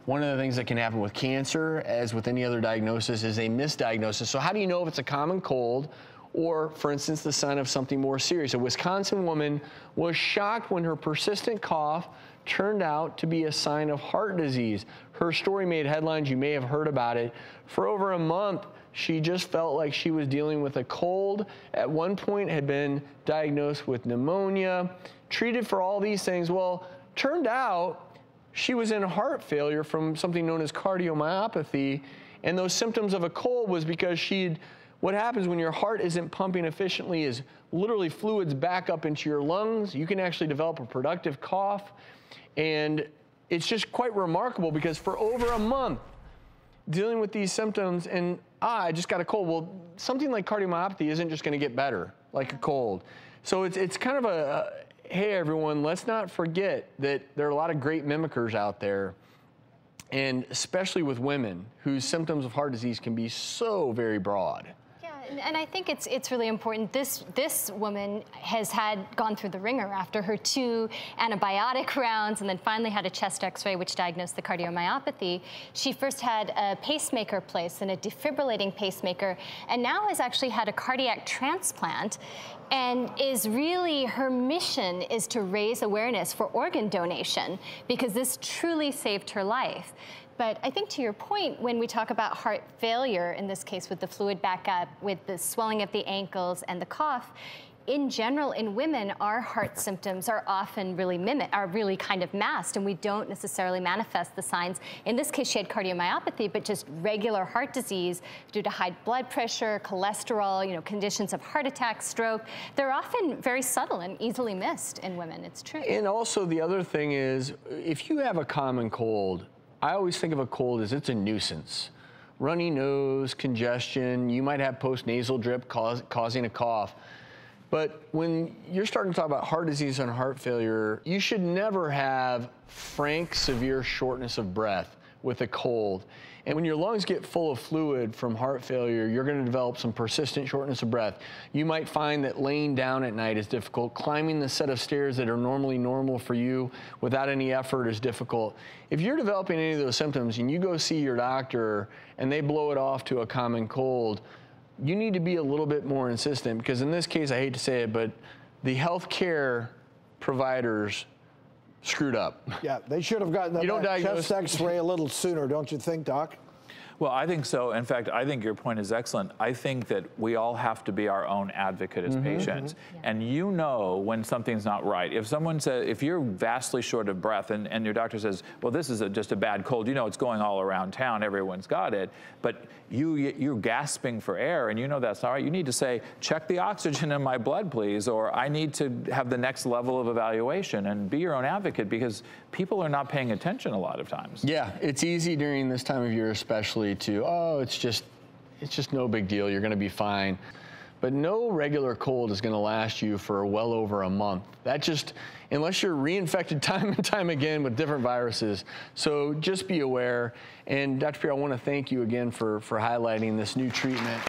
One of the things that can happen with cancer, as with any other diagnosis, is a misdiagnosis. So how do you know if it's a common cold or, for instance, the sign of something more serious? A Wisconsin woman was shocked when her persistent cough turned out to be a sign of heart disease. Her story made headlines. You may have heard about it. For over a month, she just felt like she was dealing with a cold. At one point had been diagnosed with pneumonia, treated for all these things. Well, turned out she was in heart failure from something known as cardiomyopathy, and those symptoms of a cold was because what happens when your heart isn't pumping efficiently is literally fluids back up into your lungs. You can actually develop a productive cough, and it's just quite remarkable because for over a month, dealing with these symptoms, and I just got a cold. Well, something like cardiomyopathy isn't just going to get better like a cold. So it's kind of a, hey everyone, let's not forget that there are a lot of great mimickers out there, and especially with women whose symptoms of heart disease can be so very broad. And I think it's really important. This woman has gone through the ringer after her 2 antibiotic rounds and then finally had a chest x-ray which diagnosed the cardiomyopathy. She first had a pacemaker placed and a defibrillating pacemaker, and now has actually had a cardiac transplant, and her mission is to raise awareness for organ donation because this truly saved her life. But I think to your point, when we talk about heart failure, in this case with the fluid backup, with the swelling of the ankles and the cough, in general, in women, our heart symptoms are often really kind of masked, and we don't necessarily manifest the signs. In this case, she had cardiomyopathy, but just regular heart disease due to high blood pressure, cholesterol, conditions of heart attack, stroke. They're often very subtle and easily missed in women. It's true. And also the other thing is, if you have a common cold, I always think of a cold as it's a nuisance. Runny nose, congestion, you might have postnasal drip causing a cough. But when you're starting to talk about heart disease and heart failure, you should never have frank, severe shortness of breath with a cold. And when your lungs get full of fluid from heart failure, you're going to develop some persistent shortness of breath. You might find that laying down at night is difficult. Climbing the set of stairs that are normally normal for you without any effort is difficult. If you're developing any of those symptoms and you go see your doctor and they blow it off to a common cold, you need to be a little bit more insistent, because in this case, I hate to say it, but the healthcare providers screwed up. Yeah, they should have gotten that chest x-ray a little sooner, don't you think, Doc? Well, I think so. In fact, I think your point is excellent. I think that we all have to be our own advocate as patients. And you know when something's not right. If someone says, if you're vastly short of breath and your doctor says, well, this is just a bad cold, you know it's going all around town, everyone's got it, but you're gasping for air and you know that's not right, you need to say, check the oxygen in my blood, please, or I need to have the next level of evaluation, and be your own advocate, because people are not paying attention a lot of times. Yeah, it's easy during this time of year especially to, oh, it's just no big deal, you're gonna be fine. But no regular cold is gonna last you for well over a month. That just, unless you're reinfected time and time again with different viruses. So just be aware. And Dr. Pierre, I wanna thank you again for highlighting this new treatment.